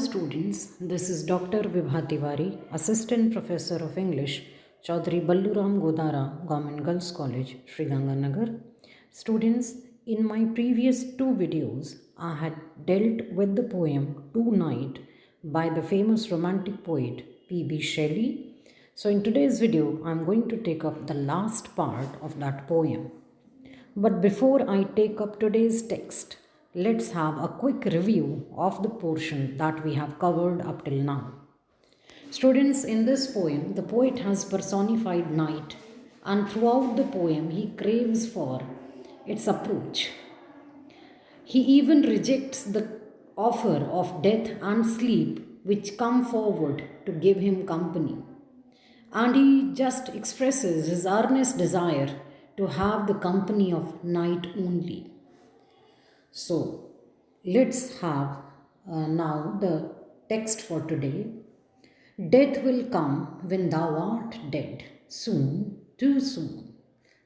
students, this is Dr. Vibha Tiwari, Assistant Professor of English, Chaudhary Balluram Godara, Government Girls College, Sri Ganganagar. Students, in my previous two videos, I had dealt with the poem Two Night by the famous romantic poet P.B. Shelley. So in today's video, I am going to take up the last part of that poem. But before I take up today's text, let's have a quick review of the portion that we have covered up till now. Students, in this poem, the poet has personified night, and throughout the poem, he craves for its approach. He even rejects the offer of death and sleep which come forward to give him company. And he just expresses his earnest desire to have the company of night only. So, let's have now the text for today. Death will come when thou art dead, soon, too soon.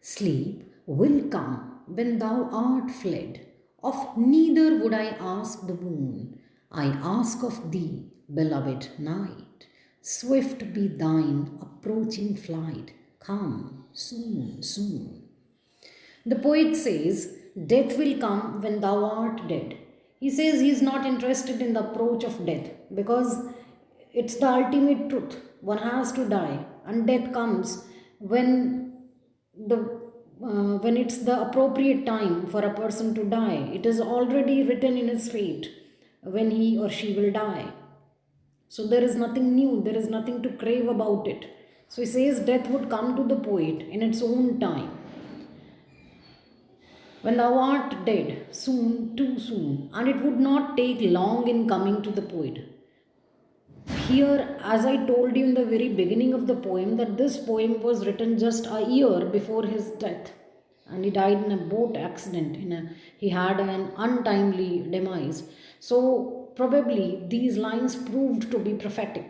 Sleep will come when thou art fled. Of neither would I ask the boon. I ask of thee, beloved night. Swift be thine approaching flight. Come soon, soon. The poet says, death will come when thou art dead. He says he is not interested in the approach of death because it's the ultimate truth. One has to die, and death comes when when it's the appropriate time for a person to die. It is already written in his fate when he or she will die. So there is nothing new, there is nothing to crave about it. So he says death would come to the poet in its own time. When thou art dead, soon, too soon, and it would not take long in coming to the poet. Here, as I told you in the very beginning of the poem, that this poem was written just a year before his death, and he died in a boat accident. He had an untimely demise. So, probably these lines proved to be prophetic.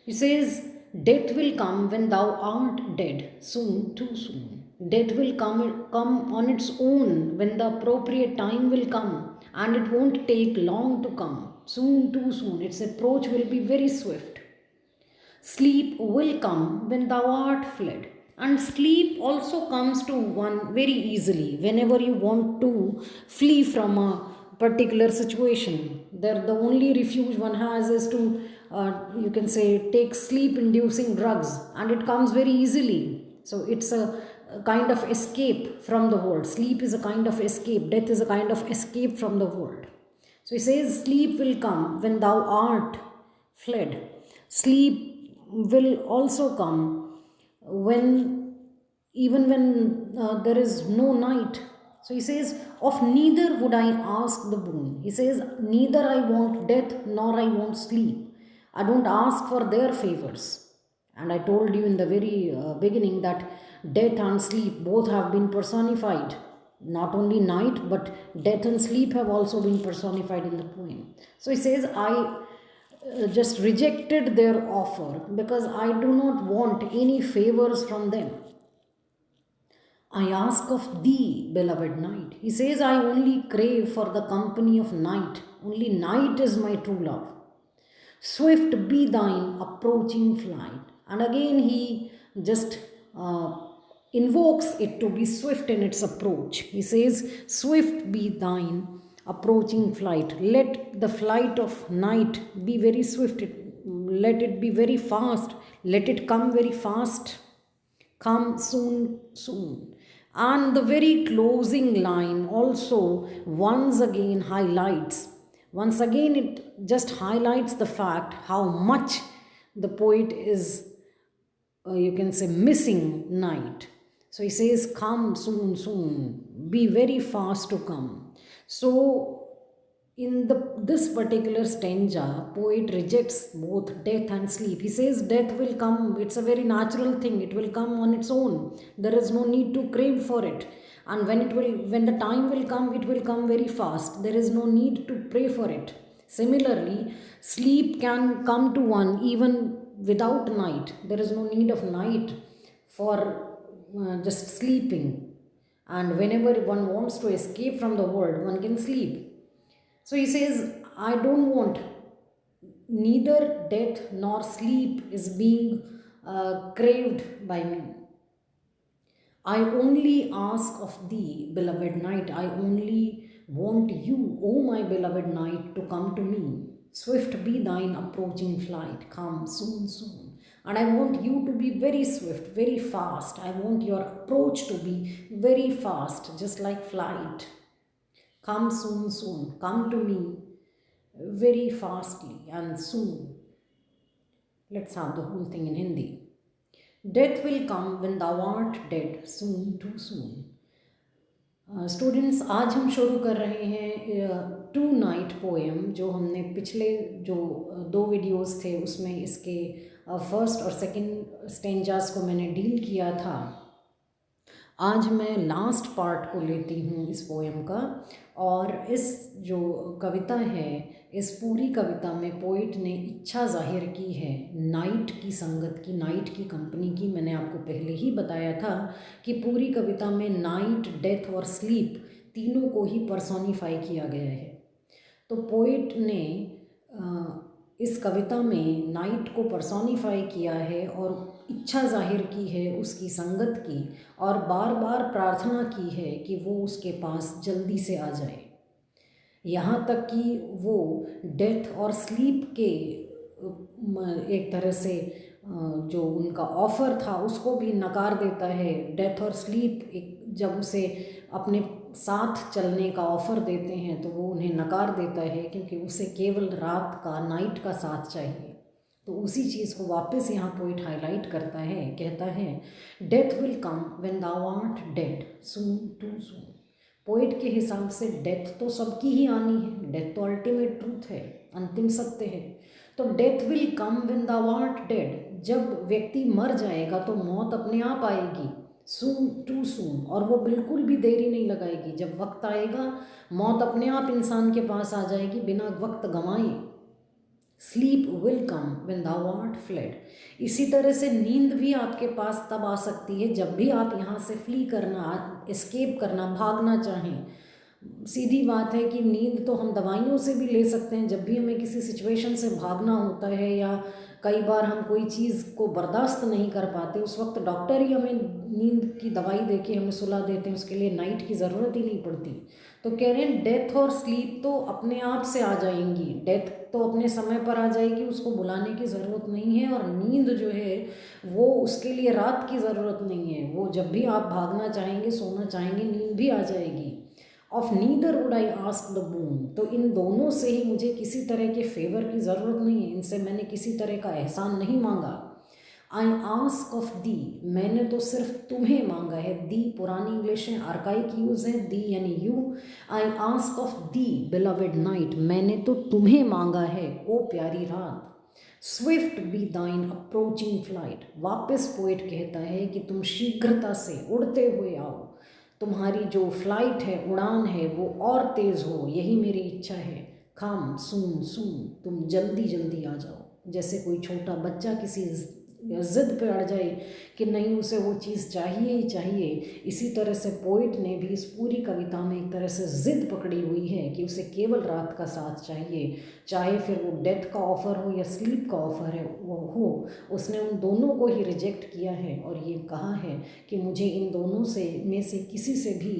He says, death will come when thou art dead, soon, too soon. Death will come on its own when the appropriate time will come, and it won't take long to come. Soon, too soon. Its approach will be very swift. Sleep will come when thou art fled. And sleep also comes to one very easily whenever you want to flee from a particular situation. The only refuge one has is to, you can say, take sleep inducing drugs, and it comes very easily. So it's a kind of escape from the world. Sleep is a kind of escape. Death is a kind of escape from the world. So he says, sleep will come when thou art fled. Sleep will also come when, even when there is no night. So he says, of neither would I ask the boon. He says, neither I want death nor I want sleep. I don't ask for their favors. And I told you in the very beginning that death and sleep both have been personified. Not only night, but death and sleep have also been personified in the poem. So he says, I just rejected their offer because I do not want any favors from them. I ask of thee, beloved night. He says, I only crave for the company of night. Only night is my true love. Swift be thine approaching flight. And again, he just invokes it to be swift in its approach. He says, swift be thine approaching flight. Let the flight of night be very swift. Let it be very fast. Let it come very fast. Come soon, soon. And the very closing line also once again highlights. Once again, it just highlights the fact how much the poet is, you can say, missing night. So he says, come soon, soon. Be very fast to come. So in this particular stanza, poet rejects both death and sleep. He says death will come. It's a very natural thing. It will come on its own. There is no need to crave for it. And when the time will come, it will come very fast. There is no need to pray for it. Similarly, sleep can come to one even without night. There is no need of night for just sleeping. And whenever one wants to escape from the world, one can sleep. So he says, I don't want neither death nor sleep is being craved by me. I only ask of thee, beloved night. I only want you, O my beloved night, to come to me. Swift be thine approaching flight. Come soon, soon. And I want you to be very swift, very fast. I want your approach to be very fast, just like flight. Come soon, soon. Come to me very fastly and soon. Let's have the whole thing in Hindi. Death will come when thou art dead, soon, too soon. Students आज हम शुरू कर रहे हैं to night poem, जो हमने पिछले जो 2 वीडियोस थे उसमें इसके फर्स्ट और सेकंड स्टेंजास को मैंने डील किया था। आज मैं लास्ट पार्ट को लेती हूँ इस पोएम का, और इस जो कविता है, इस पूरी कविता में पोइट ने इच्छा जाहिर की है नाइट की संगत की, नाइट की कंपनी की। मैंने आपको पहले ही बताया था कि पूरी कविता में नाइट, डेथ और स्लीप तीनों को ही पर्सोनिफाई किया गया है। तो पोइट ने इस कविता में नाइट को पर्सोनिफाई किया है और इच्छा जाहिर की है उसकी संगत की, और बार बार प्रार्थना की है कि वो उसके पास जल्दी से आ जाए। यहाँ तक कि वो डेथ और स्लीप के एक तरह से जो उनका ऑफ़र था उसको भी नकार देता है। डेथ और स्लीप जब उसे अपने साथ चलने का ऑफ़र देते हैं तो वो उन्हें नकार देता है, क्योंकि उसे केवल रात का, नाइट का साथ चाहिए। तो उसी चीज़ को वापस यहाँ पोइट हाईलाइट करता है, कहता है death will come when thou art dead, soon too soon. Poet के हिसाब से डेथ तो सबकी ही आनी है, डेथ तो अल्टीमेट ट्रूथ है, अंतिम सत्य है। तो death will come when thou art dead, जब व्यक्ति मर जाएगा तो मौत अपने आप आएगी, सून टू सून, और वो बिल्कुल भी देरी नहीं लगाएगी। जब वक्त आएगा मौत अपने आप इंसान के पास आ जाएगी बिना वक्त गंवाए। Sleep will come when thou art fled, इसी तरह से नींद भी आपके पास तब आ सकती है जब भी आप यहाँ से फ्ली करना, एस्केप करना, भागना चाहें। सीधी बात है कि नींद तो हम दवाइयों से भी ले सकते हैं। जब भी हमें किसी सिचुएशन से भागना होता है या कई बार हम कोई चीज़ को बर्दाश्त नहीं कर पाते, उस वक्त डॉक्टर ही हमें नींद की दवाई देके हमें सुला देते हैं, उसके लिए नाइट की ज़रूरत ही नहीं पड़ती। तो कह रहे हैं डेथ और स्लीप तो अपने आप से आ जाएंगी, डेथ तो अपने समय पर आ जाएगी, उसको बुलाने की ज़रूरत नहीं है। और नींद जो है वो उसके लिए रात की ज़रूरत नहीं है, वो जब भी आप भागना चाहेंगे, सोना चाहेंगे, नींद भी आ जाएगी। Of neither would I ask the boon, तो इन दोनों से ही मुझे किसी तरह के फेवर की ज़रूरत नहीं है, इनसे मैंने किसी तरह का एहसान नहीं मांगा। आई आस्क ऑफ दी, मैंने तो सिर्फ तुम्हें मांगा है। दी पुरानी इंग्लिश में आर्काइक यूज़ है, दी यानी you. I ask of the beloved night, मैंने तो तुम्हें मांगा है ओ प्यारी रात। स्विफ्ट बी दाइन अप्रोचिंग फ्लाइट, वापस पोइट कहता है कि तुम शीघ्रता से उड़ते हुए आओ, तुम्हारी जो फ्लाइट है, उड़ान है, वो और तेज़ हो, यही मेरी इच्छा है। कम सून सून, तुम जल्दी जल्दी आ जाओ। जैसे कोई छोटा बच्चा किसी ज़िद पे अड़ जाए कि नहीं, उसे वो चीज़ चाहिए ही चाहिए, इसी तरह से पोइट ने भी इस पूरी कविता में एक तरह से ज़िद पकड़ी हुई है कि उसे केवल रात का साथ चाहिए, चाहे फिर वो डेथ का ऑफ़र हो या स्लीप का ऑफ़र है वो हो। उसने उन दोनों को ही रिजेक्ट किया है और ये कहा है कि मुझे इन दोनों में से किसी से भी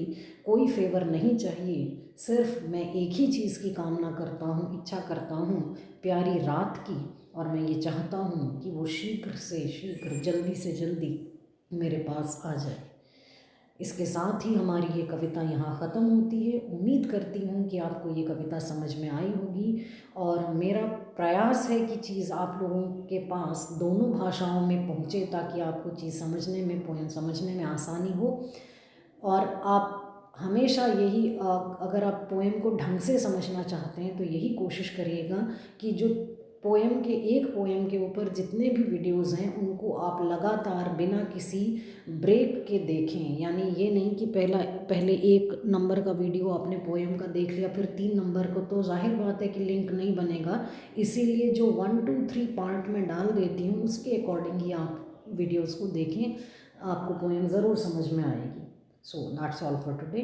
कोई फेवर नहीं चाहिए, सिर्फ मैं एक ही चीज़ की कामना करता हूँ, इच्छा करता हूँ, प्यारी रात की। और मैं ये चाहता हूँ कि वो शीघ्र से शीघ्र, जल्दी से जल्दी मेरे पास आ जाए। इसके साथ ही हमारी ये कविता यहाँ ख़त्म होती है। उम्मीद करती हूँ कि आपको ये कविता समझ में आई होगी, और मेरा प्रयास है कि चीज़ आप लोगों के पास दोनों भाषाओं में पहुँचे, ताकि आपको चीज़ समझने में, पोएम समझने में आसानी हो। और आप हमेशा यही अगर आप पोएम को ढंग से समझना चाहते हैं तो यही कोशिश करिएगा कि जो एक पोएम के ऊपर जितने भी वीडियोस हैं उनको आप लगातार बिना किसी ब्रेक के देखें। यानी ये नहीं कि पहले 1 नंबर का वीडियो आपने पोएम का देख लिया, फिर 3 नंबर को, तो जाहिर बात है कि लिंक नहीं बनेगा। इसीलिए जो 1, 2, 3 पार्ट में डाल देती हूँ उसके अकॉर्डिंग ही आप वीडियोज़ को देखें, आपको पोएम ज़रूर समझ में आएगी। So that's all for today.